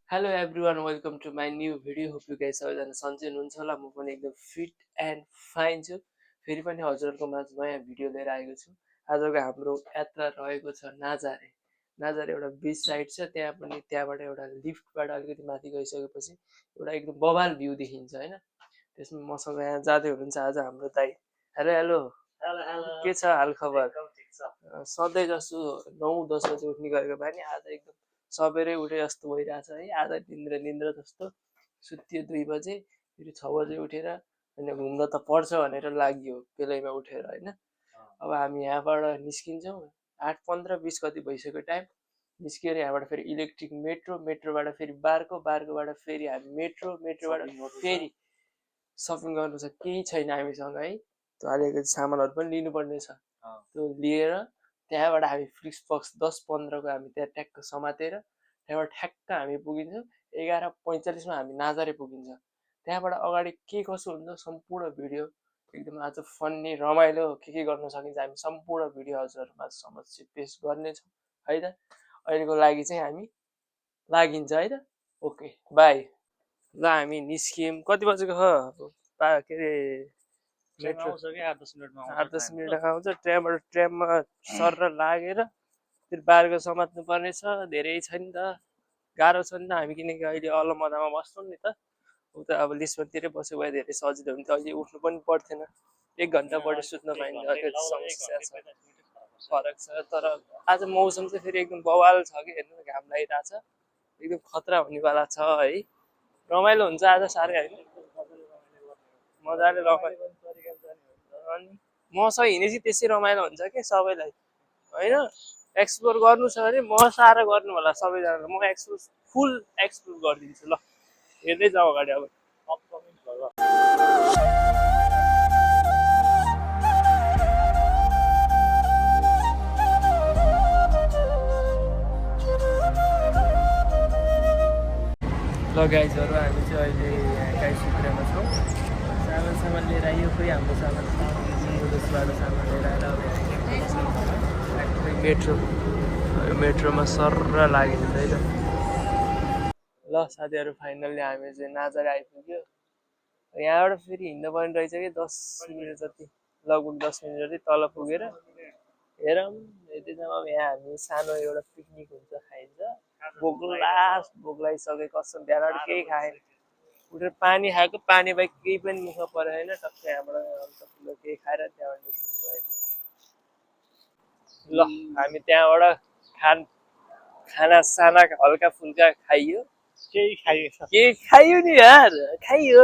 Hello everyone, welcome to my new video. Hope you guys सबैजना सन्चै हुनुहुन्छ होला। म पनि एकदम फिट एन्ड फाइन छु। फेरि पनि हजुरहरूको माझ नयाँ भिडियो लिएर आएको छु। आजको हाम्रो यात्रा रहेको छ नाजारे। नाजारे एउटा बीच साइड छ, त्यहाँबाट एउटा लिफ्टबाट अलिकति माथि गइसकेपछि एउटा एकदम बवाल भ्यू देखिन्छ हैन। त्यसमा मसँग यहाँ जाँदै हुनुहुन्छ आज हाम्रो दाइ। हेलो हेलो हेलो, के छ हाल खबर? सधैँ जस्तो 9-10 बजे उठ्ने गरेको बानी आज एकदम सबेरै उठे जस्तो भइरहेछ है। आज निन्द्रा जस्तो सुत्यो 2 बजे, फेरि 6 बजे उठेर अनि घुम्न त पर्छ भनेर लाग्यो बेलैमा उठेर हैन। अब हामी यहाँबाट निस्किन्छौँ 8:15-20 कति भइसक्यो टाइम। निस्किएर यहाँबाट फेरि इलेक्ट्रिक मेट्रोबाट फेरि बारकोबाट फेरि हामी मेट्रोबाट फेरि सपिङ गर्नु छ। केही छैन हामीसँग है, त्यो अलिकति सामानहरू पनि लिनुपर्ने छ। त्यो लिएर त्यहाँबाट हामी फ्लिक्स बक्स 10-15 को हामी त्यहाँ ट्याक्क समातेर त्यहाँबाट ठ्याक्क हामी पुगिन्छौँ 11:45 मा हामी नाजारे पुगिन्छ। त्यहाँबाट अगाडि के कसो हुन्छ सम्पूर्ण भिडियो एकदम आज फन्नी रमाइलो के गर्न सकिन्छ हामी सम्पूर्ण भिडियो हजुरहरुमा समक्ष पेश गर्नेछौँ है त। अहिलेको लागि चाहिँ हामी लागिन्छ है त। Okay by. ल हामी निस्कियौँ। कति बजेको हो के रे मेट्रो? 8-10 मिनटमा आउँछ। ट्रेनमा सर लागेर फेरि बारको समात्नु पर्ने छ। धेरै छ नि त, गाह्रो छ नि त। हामी किनकि अहिले अलमदामा बस्छौँ नि त, उता अब लिस्बनतिरै बस्यो भए धेरै सजिलो हुन्थ्यो। अहिले उठ्नु पनि पर्थेन, 1 घन्टा बढी सुत्न पाइन्छ। अलिकति समस्या छ, फरक छ। तर आज मौसम चाहिँ फेरि एकदम बवाल छ कि हेर्नु न, घाम लागिरहेछ, एकदम खतरा हुनेवाला छ है। रमाइलो हुन्छ आज साह्रै होइन, मजाले रमाइलो। अनि मसँग हिँडेपछि त्यसै रमाइलो हुन्छ कि सबैलाई होइन। एक्सप्लोर गर्नु छ भने मसँग गर्नु होला सबैजनाले। म फुल एक्सप्लोर गरिदिन्छु। ल हेर्दै जाऊ अगाडि। अब ल गाइजहरू, हामी चाहिँ अहिले यहाँ गाईसुत्रेमा छौँ। सामान लिएर आइयो। खोइ हाम्रो सामान सिङ्गोदोसबाट सामान लिएर आएर अब मेट्रोमा सर्र लागिन्छ है त। ल साथीहरू, फाइनल्ली हामी चाहिँ नाजारे आइपुग्यो। यहाँबाट फेरि हिँड्नु पर्ने रहेछ कि 10 मिनट जति, लगभग 10 मिनट जति तल पुगेर हेरौँ। हेर्दै जाउँ। अब यहाँ हामी सानो एउटा पिकनिक हुन्छ, खाइन्छ। भोक लागिसके कसम, बिहानबाट केही खाएन। उठेर पानी खाएको, पानी बाहेक केही पनि मुख परेन। टक्कै यहाँबाट हल्का केही खाएर त्यहाँबाट निस्किनु भयो। ल हामी त्यहाँबाट खाना साना हल्का फुल्का खाइयो। के खाइयो नि यार, खाइयो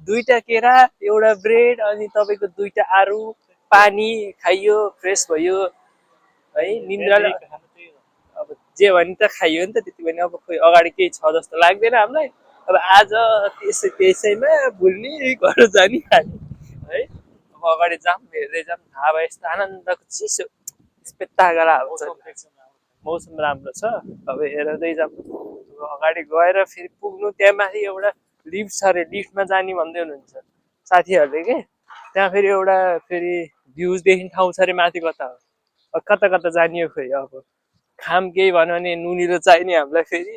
2टा केरा, एउटा ब्रेड, अनि तपाईँको 2टा आलु, पानी खाइयो, फ्रेस भयो है। निन्द्राले अब जे भने त खाइयो नि त, त्यति पनि अब खोइ अगाडि केही छ जस्तो लाग्दैन हामीलाई। अब आज त्यसैमा भुल्ने घर जाने खाने है। अब अगाडि जाऊँ, हेर्दै जाऊँ। हावा यस्तो आनन्दको चिसो स्पेक्टाकल हावा छ, मौसम राम्रो छ। अब हेर्दै जाऊँ। अगाडि गएर फेरि पुग्नु त्यहाँ माथि एउटा लिफ्ट छ अरे, लिफ्टमा जाने भन्दै हुनुहुन्छ साथीहरूले के। त्यहाँ फेरि एउटा फेरि भ्युज देख्ने ठाउँ छ अरे माथि। कता हो, कता कता जाने हो खोइ। अब खाम केही भन्यो भने नुनिलो चाहिने हामीलाई, फेरि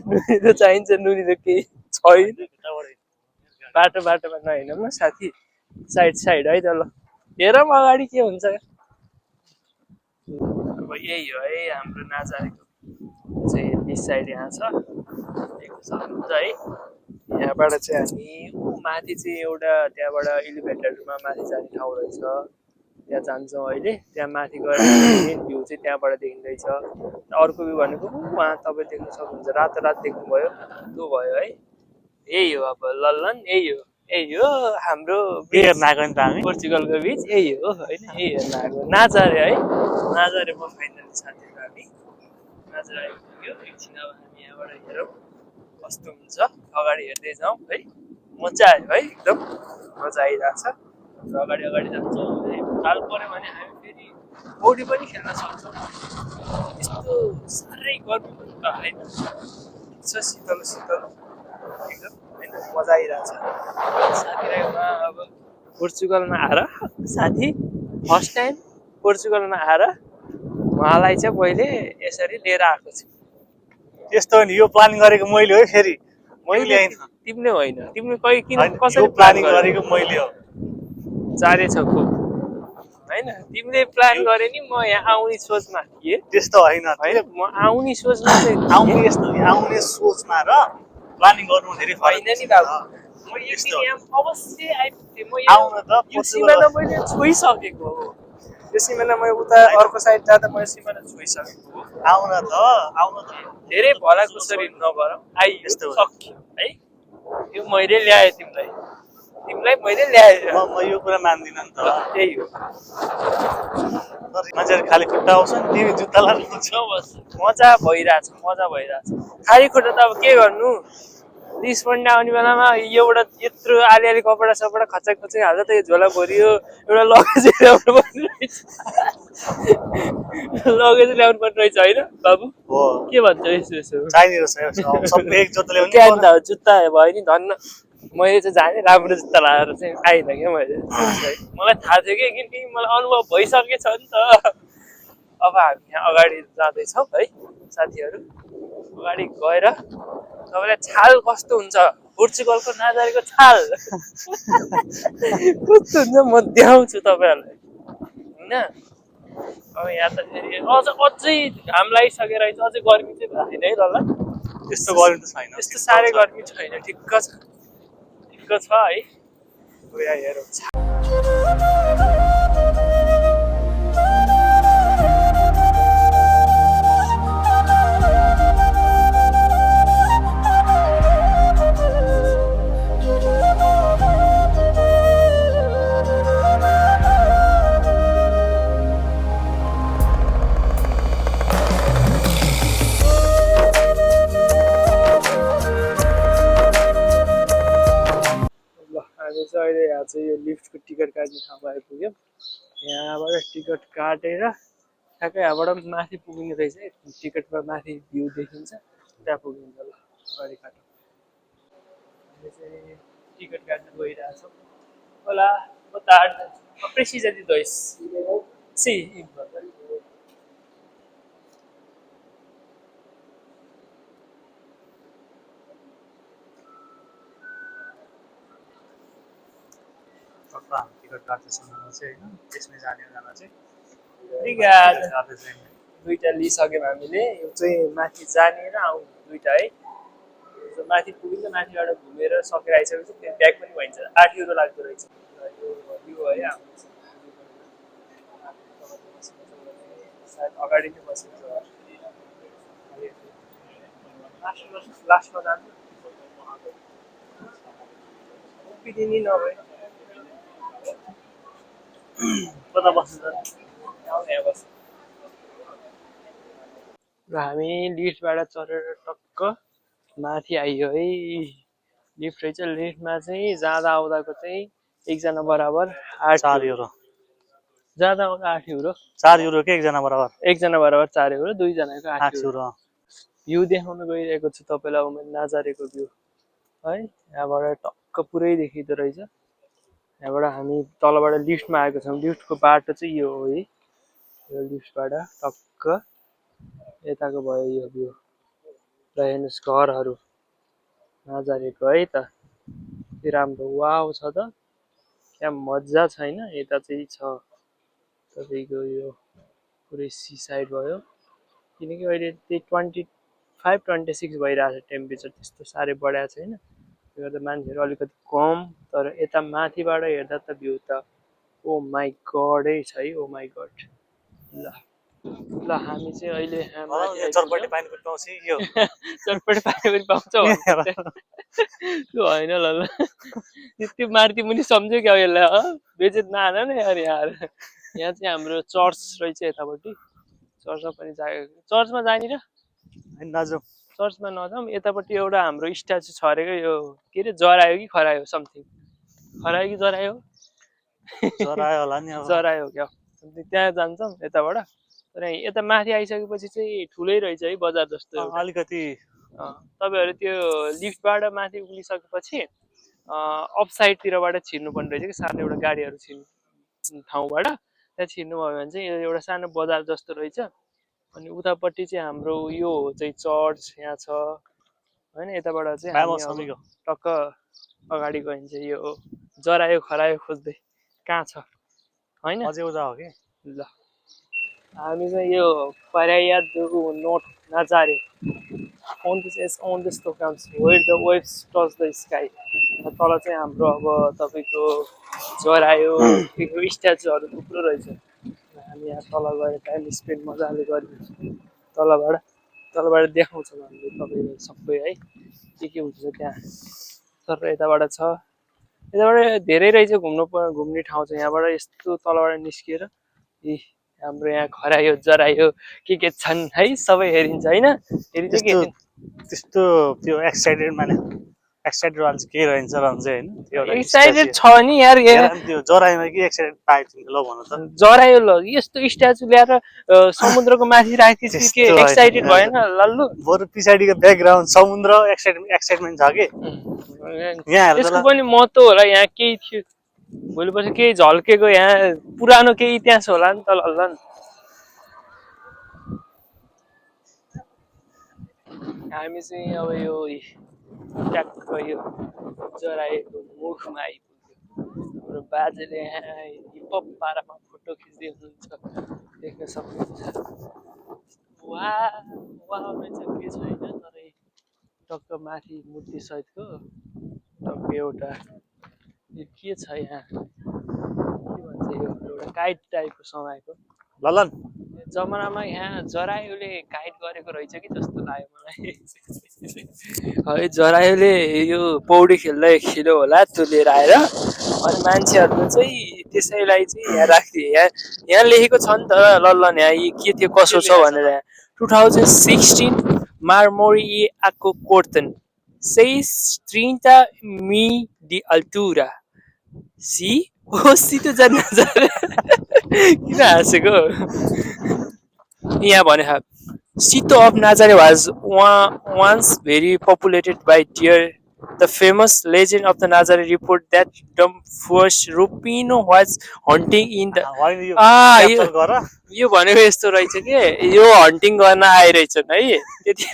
नुनिलो चाहिन्छ, नुनिलो केही छैन। बाटोमा नहिँडौँ न साथी, साइड है त। ल हेरौँ अगाडि के हुन्छ। अब यही हो है हाम्रो नाजारेको चाहिँ बिच साइड यहाँ छ, देख्न सक्नुहुन्छ है। यहाँबाट चाहिँ हामी माथि चाहिँ एउटा त्यहाँबाट एलिभेटरमा माथि जाने ठाउँ रहेछ, त्यहाँ जान्छौँ अहिले। त्यहाँ माथि गएर मेन भ्यू चाहिँ त्यहाँबाट देखिँदैछ। अर्को भ्यू भनेको उहाँ तपाईँ देख्न सक्नुहुन्छ, रातो देख्नुभयो, त्यो भयो है। यही हो अब लल्लन, यही हो हाम्रो पोर्चुगलको बिच, यही हो होइन। यही हेर्न आएको नाजारे है। नाजारेमा फाइनली साथीहरू हामी नाजारे आइपुग्यो। एकछिन अब हामी यहाँबाट हेरौँ कस्तो हुन्छ, अगाडि हेर्दै जाउँ है। मजा आयो है, एकदम मजा आइरहेछ। अगाडि जान्छौँ। ताल पऱ्यो भने हामी फेरि पौडी पनि खेल्न सक्छौँ। यस्तो साह्रै गर्मी पनि त होइन, शीतल एकदम होइन, मजा आइरहेछ। साथीहरूमा अब पोर्चुगलमा आएर, साथी फर्स्ट टाइम पोर्चुगलमा आएर म उहाँलाई चाहिँ मैले यसरी लिएर आएको छु। त्यस्तो नि यो प्लानिङ गरेको मैले हो फेरि मैले तिमीले होइन, तिमीले किन कसरी यो प्लानिङ गरेको मैले हो। जारे छ खुब होइन, तिमीले प्लान गरे नि, म यहाँ आउने सोचमा थिएँ। त्यस्तो होइन म आउने सोचमा चाहिँ आउने सोचमा र प्लानिङ गर्नु धेरै फरक होइन नि बाबु। म एक दिन यहाँ अवश्य आइपुग्थेँ। म यो सिमाना मैले छोइसकेको हो। यो सिमाना मैले उता अर्को साइड जाँदा मैले सिमाना छोइसकेको हो। आउन त धेरै भलाकुसरी नगर, आइयस्तो सक्यो है। यो मैले ल्याएँ तिमीलाई मैले ल्याएँ। म यो कुरा मान्दिनँ नि त। त्यही हो, मान्छेहरू खाली खुट्टा आउँछन्, तिमी जुत्ता लाएर मजा भइरहेछ। खाली खुट्टा त अब के गर्नु, 30 पन्डा आउने बेलामा एउटा यत्रो आलिआली कपडा सपडा खचाक खचाक हाल्दा त यो झोला भरियो। एउटा लगेज ल्याउनु पर्ने रहेछ, लगेज ल्याउनु पर्ने रहेछ होइन बाबु? के भन्छ यसो जुत्ता भयो नि धन्न। मैले चाहिँ जाने राम्रो जुत्ता लगाएर चाहिँ आइनँ क्या मैले। मलाई थाहा थियो कि किनकि मलाई अनुभव भइसकेछ नि त। अब हामी यहाँ अगाडि जाँदैछौँ है साथीहरू। अगाडि गएर तपाईँलाई छाल कस्तो हुन्छ, पोर्चुगलको नाजारेको छाल कस्तो हुन्छ म देखाउँछु तपाईँहरूलाई होइन। अब यहाँ त फेरि अझै घाम लागिसकेर अझै गर्मी चाहिँ छैन है ल। त्यस्तो गर्मी त छैन, त्यस्तो साह्रै गर्मी छैन, ठिक्क छ है। गएर हेरौँ। हामी चाहिँ अहिले यहाँ चाहिँ यो लिफ्टको टिकट काट्ने ठाउँमा आइपुग्यौँ। यहाँबाट टिकट काटेर ठ्याक्कै यहाँबाट माथि पुगिने रहेछ। टिकटमा माथि भ्यू देखिन्छ, त्यहाँ पुगिन्छ। ल अगाडि काटौँ। हामी चाहिँ टिकट काट्न गइरहेछौँ। होला precisa de 2. Sim. टिकट काट्दैछौँ चाहिँ होइन, त्यसमै जाने बेलामा चाहिँ दुईवटा लिइसक्यौँ हामीले। यो चाहिँ माथि जाने र आउने दुईवटा है। माथि पुगिन्छ, माथिबाट घुमेर सकेर आइसकेपछि फेरि ब्याक पनि भइन्छ। 8 युरो लाग्दो रहेछ। यो है सायद अगाडि नै बसेको छ। लास्टमा जानु उभिदिने नभए कता बस्छ र हामी लिफ्टबाट चढेर टक्क माथि आइयो है। लिफ्ट रहेछ। लिफ्टमा चाहिँ जाँदा आउँदाको चाहिँ एकजना बराबर 4 युरो। जाँदा आउँदा 8 युरो। 4 युरो के एकजना बराबर 4 युरो, दुईजनाको 8 युरो। भ्यू देखाउन गइरहेको छु तपाईँलाई। अब मैले नाजारेको भ्यू है। यहाँबाट टक्क पुरै देखिँदो रहेछ। यहाँबाट हामी तलबाट लिफ्टमा आएको छौँ। लिफ्टको बाटो चाहिँ यो हो है। यो लिफ्टबाट टक्क यताको भयो यो भ्यू। र हेर्नुहोस् घरहरू नाजारेको है त, के राम्रो वाउ छ त। क्या मजा छैन। यता चाहिँ छ तपाईँको यो पुरै सी साइड भयो। किनकि अहिले त्यही 25-26 भइरहेको छ टेम्परेचर, त्यस्तो साह्रै बढाएको छैन। त्यो गर्दा मान्छेहरू अलिकति कम। तर यता माथिबाट हेर्दा त भ्यू त ओ माई गडै छ है। ओ माई गड। ल हामी चाहिँ अहिले चटपटे पानीपुरी पाउँछ यो चटपटे पानीपुरी पाउँछ त्यो होइन। ल त्यो मार्ती पनि सम्झ्यो क्या यसलाई बेचेत नआन नि यार। यहाँ चाहिँ हाम्रो चर्च रहेछ यतापट्टि। चर्चमा पनि चर्चमा जाने र नजाउँ। चर्चमा नजाउँ। यतापट्टि एउटा हाम्रो स्ट्याचु छ अरे यो के अरे, जरायो कि खरायो समथिङ। खरायो कि जरायो? जरायो होला नि। जरायो क्या। त्यहाँ जान्छौँ यताबाट। तर यता माथि आइसकेपछि चाहिँ ठुलै रहेछ है बजार जस्तो अलिकति। तपाईँहरू त्यो लिफ्टबाट माथि उक्लिसकेपछि अफ साइडतिरबाट छिर्नुपर्ने रहेछ कि सानो एउटा गाडीहरू छिर्ने ठाउँबाट। त्यहाँ छिर्नुभयो भने चाहिँ एउटा सानो बजार जस्तो रहेछ। अनि उतापट्टि चाहिँ हाम्रो यो चाहिँ चर्च यहाँ छ हैन। यताबाट चाहिँ म्याम हामी अब समीको टक्क अगाडि गइन्छ यो जरायो खरायो खोज्दै कहाँ छ हैन। अझै उता हो कि ल हामी चाहिँ यो Paraíba do Norte Nazaré on this comes where the waves touch the sky। तल चाहिँ हाम्रो अब तपाईको जरायो स्ट्याचुहरु थुप्रो रहेछ। हामी यहाँ तल गएर टाइम स्पेन्ड मजाले गरिदिन्छौँ। तलबाट देखाउँछौँ हामीले तपाईलाई सबै है के हुन्छ त्यहाँ। तर यताबाट छ यताबाट धेरै रहेछ घुम्ने ठाउँ छ। यहाँबाट यस्तो तलबाट निस्किएर हाम्रो यहाँ खरायो जरायो के छन् है सबै हेरिन्छ हैन। हेरिन्छ के त्यस्तो त्यो एक्साइटेड माने एक्साइटेड वाला चाहिँ के रहन्छ हैन। त्यो एक्साइटेड छ नि यार त्यो जरायोमा के एक्साइटेड पाए तिमीले ल भन त। जरायो ल यस्तो स्ट्याचु ल्याएर समुद्रको माथि राखेपछि के एक्साइटेड भएन लल्लु। बरु पछाडिको ब्याकग्राउन्ड समुद्र एक्साइटमेन्ट छ के यहाँ हेर त्यसको पनि महत्व होला। यहाँ केही थियो भोलिपर्सि केही झल्केको यहाँ पुरानो केही इतिहास होला नि त लल्लन। हामी चाहिँ अब यो ट्याक्क यो जराएको मुखमा आइपुग्यो। हाम्रो बाजेले यहाँ हिपहप पारामा फोटो खिच्दै हुनुहुन्छ देख्न सक्नुहुन्छ। वाह वाह रहेछ के छैन तर टक्क माथि मूर्ति सहितको टक्क एउटा यो के छ यहाँ के भन्छ यो एउटा काइट टाइपको समाएको ललन जमानामा यहाँ जरायोले गाइड गरेको रहेछ कि जस्तो लाग्यो मलाई। है जरायोले यो पौडी खेल्दा खिलो होला त्यो लिएर आएर अनि मान्छेहरूले चाहिँ त्यसैलाई चाहिँ यहाँ राखिदिए। यहाँ लेखेको छ नि त लल्लन यहाँ के थियो कसो छ भनेर। 2016 Marmoreiro Corten 630 mi de altura। C ओ सी त जान्न किन हाँसेको यहाँ भने Sito of Nazaré was once very populated by deer. The famous legend of the Nazaré report that first Rupino was hunting in the यो भनेको यस्तो रहेछ के यो हन्टिङ गर्न आइरहेछन् है त्यति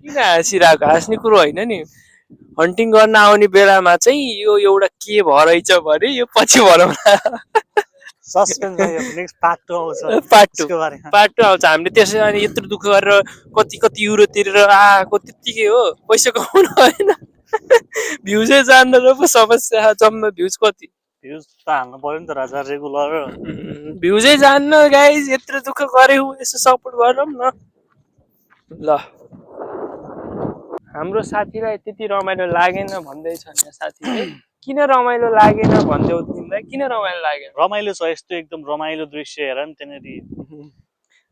किन हाँसिरहेको हाँस्ने कुरो होइन नि। हन्टिङ गर्न आउने बेलामा चाहिँ यो एउटा के भएछ भने यो पछि भनौँ पार्ट 2 आउँछ। हामीले त्यसै अनि यत्रो दुःख गरेर कति युरो तिरेर आएको त्यतिकै हो पैसा कमाउनु होइन। भ्युजै जान्न र पो समस्या जम्मा भ्युज कति भ्युज त हाल्नु पर्यो नि त राजा रेगुलर भ्युजै जान्न गाइज यत्रो दुःख गर्यो यसो सपोर्ट गरौँ न ल। हाम्रो साथीलाई त्यति रमाइलो लागेन भन्दैछ यहाँ साथीले। किन रमाइलो लागेन भन्दै तिमीलाई किन रमाइलो लागेन? रमाइलो छ यस्तो एकदम रमाइलो दृश्य हेर नि त्यहाँनेरि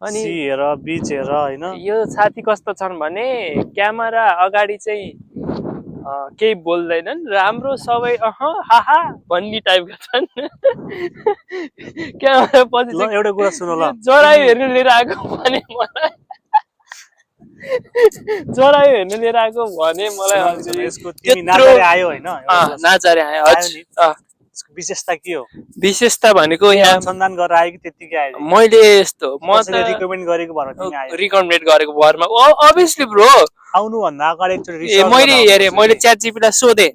अनि हेर बीच हेर हैन। यो साथी कस्तो छन् भने क्यामेरा अगाडि चाहिँ केही बोल्दैनन् राम्रो सबै हाहा भन्ने टाइपका छन्। क्यामेरा पछि एउटा कुरा सुन ल जरायो हेर्न लिएर आएको भने मलाई जरायो हेर्न लिएर आएको भने मलाई यसको तिमी नाजारे आयो हैन नाजारे आयो हजुर। विशेषता के हो? विशेषता भनेको यहाँ अनुसन्धान गरेर आयो कि त्यतिकै आयो? मैले यस्तो म त रिकमेन्ड गरेको भएर तिमी आयो। रिकमेन्ड गरेको भरमा अभियसली ब्रो आउनु भन्दा अगाडि एकचोटी रिसर्च मैले हेरे मैले च्याटजीपीलाई सोधे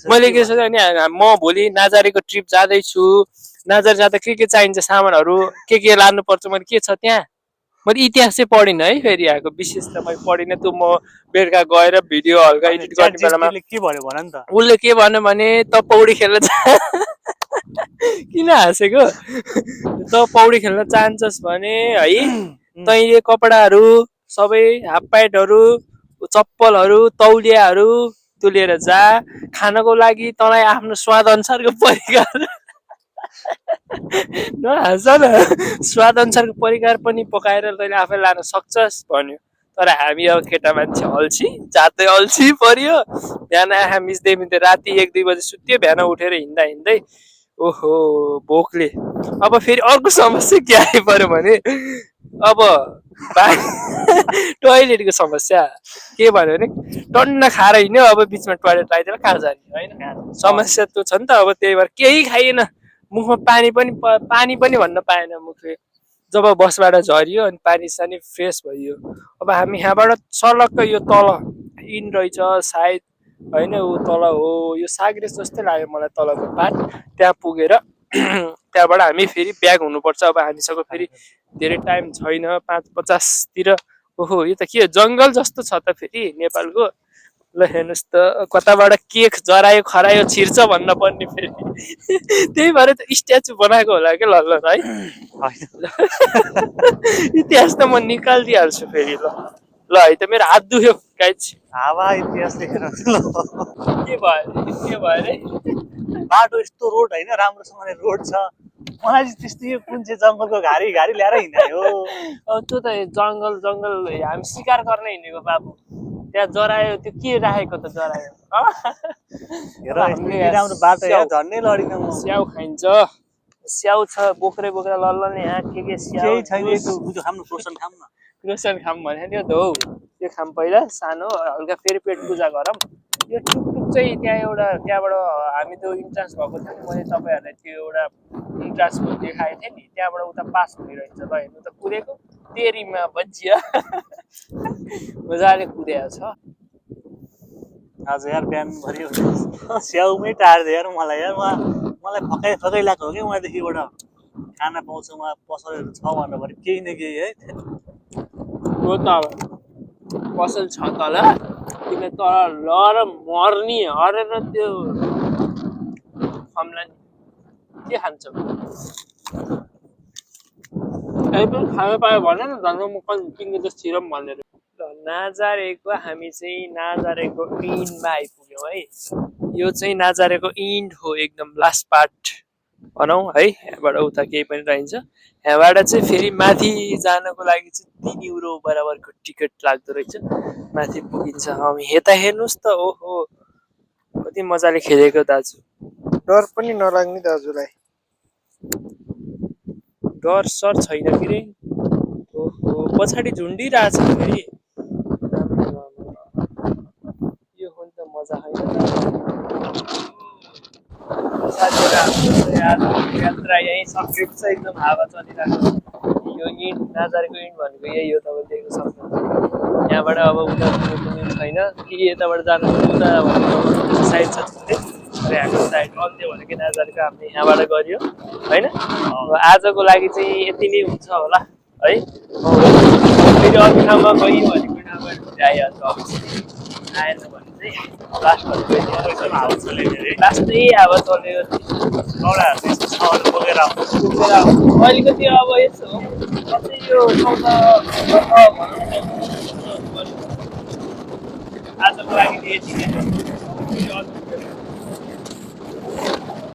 मैले के सोधे नि म भोलि नाजारेको ट्रिप जाँदैछु नाजारे जाँदा के चाहिन्छ सामानहरू के लानु पर्छ मैले के छ त्यहाँ मैले इतिहास चाहिँ पढिनँ है। फेरि आएको विशेष त मैले पढिनँ त्यो म बेलुका गएर भिडियो हल्का एडिट गर्ने बेलामा के भन्यो भन नि त। उसले के भन्यो भने त पौडी खेल्न किन हाँसेको त पौडी खेल्न चाहन्छस् भने है तैँले कपडाहरू सबै हाफ प्यान्टहरू चप्पलहरू तौलियाहरू त्यो लिएर जा। खानको लागि तँलाई आफ्नो स्वाद अनुसारको परिकार नहाँस न स्वाद अनुसारको परिकार पनि पकाएर तैँले आफै लान सक्छस् भन्यो। तर हामी अब केटा मान्छे अल्छी जातै अल्छी पर्यो। बिहान आँखा मिच्दै राति 1-2 बजे सुत्यो बिहान उठेर हिँड्दै ओहो भोकले। अब फेरि अर्को समस्या के आइपर्यो भने अब टोइलेटको समस्या के भन्यो भने टन्न खाएर हिँड्यो अब बिचमा टोइलेट लगाइदिएर कहाँ जाने होइन समस्या त्यो छ नि त। अब त्यही भएर केही खाइएन मुखमा पानी पनि भन्न पाएन मुखले जब बसबाट झरियो अनि पानी सानी फ्रेस भइयो। अब हामी यहाँबाट सर्लक्क यो तल इन रहेछ सायद होइन, ऊ तल हो, यो सागरेस जस्तै लाग्यो मलाई तलको पार्ट। त्यहाँ पुगेर त्यहाँबाट हामी फेरि ब्याक हुनुपर्छ। अब हामीसँग फेरि धेरै टाइम छैन, 5:50 ओहो यो त के जङ्गल जस्तो छ त फेरि नेपालको। ल हेर्नुहोस् त कताबाट केक जरायो खरायो छिर्छ भन्न पर्ने फेरि त्यही भएर त स्ट्याचु बनाएको होला क्या। ल है इतिहास त म निकालिदिइहाल्छु फेरि। ल ल है त मेरो हात दुख्यो गाइज। हावा इतिहास लेखेर के भयो अरे बाटो यस्तो रोड होइन, राम्रोसँगले रोड छ। मलाई चाहिँ त्यस्तो यो कुन चाहिँ जङ्गलको घारी घारी ल्याएर हिँडायो। अब त्यो त जङ्गल जङ्गल हामी शिकार गर्न हिँडेको बाबु। त्यहाँ जरायो त्यो के राखेको त जरायो। राम्रो बाटो यहाँ झन्डै लडिन म। स्याउ खाइन्छ, स्याउ छ बोक्रे बोक्रा लल्ल यहाँ के स्याउ केही छैन। खाम क्रोसन खाम न, क्रोसन खाम भने नि त हौ। त्यो खाम पहिला सानो हल्का फेरि पेट पूजा गरौँ। यो टुकटुक चाहिँ त्यहाँ एउटा त्यहाँबाट हामी त्यो इन्ट्रान्स भएको थियो नि, मैले तपाईँहरूलाई त्यो एउटा इन्ट्रान्स देखाएको थिएँ नि, त्यहाँबाट उता पास हुने रहेछ। ल हेर्नु त कुदेको तेरीमा बजिया मजाले कुदेको छ आज यार। बिहानभरि स्याउमै टार्दै यार मलाई यार। मलाई फकाइ फकाइ लाग्यो कि उहाँदेखिबाट खाना पाउँछ, उहाँ पसलहरू छ भनेर भने केही न केही है। हो त अब पसल छ तल, तिमीले तल लर मर्नी हरेर त्यो फम्ला नि के खान्छौ। कहीँ पनि खानु पायो भने न झन् म तिमीले त छिरम भनेर। नाजारेको हामी चाहिँ नाजारेको इन्डमा आइपुग्यौँ है। यो चाहिँ नाजारेको इन्ड हो, एकदम लास्ट पार्ट भनौँ है। यहाँबाट उता केही पनि रहन्छ। यहाँबाट चाहिँ फेरि माथि जानको लागि चाहिँ 3 युरो बराबरको टिकट लाग्दो रहेछ, माथि पुगिन्छ। यता हेर्नुहोस् त ओहो कति मजाले खेलेको दाजु। डर पनि नलाग्ने दाजुलाई, डर सर छैन फेरि। ओहो पछाडि झुन्डिरहेछ फेरि। यो हो नि त मजा होइन साथीहरू। यात्रा यहीँ सकिन्छ, एकदम हावा चलिरहेको। यो इन्ड नाजारेको इन्ड भनेको यही हो, तपाईँले देख्न सक्नुहुन्छ। यहाँबाट अब उता कुनै छैन कि यताबाट जानु उता भनेको साइड छ छुट्टै, र हाम्रो साइड अन्त्य भनेको नाजारेको हामीले यहाँबाट गरियो होइन। आजको लागि चाहिँ यति नै हुन्छ होला है। फेरि अरू ठाउँमा गयो भने पनि अब आइहाल्छ। आएन भने चाहिँ लास्टै हावा चल्यो अलिकति। अब यसो अझै यो आजको लागि यति नै।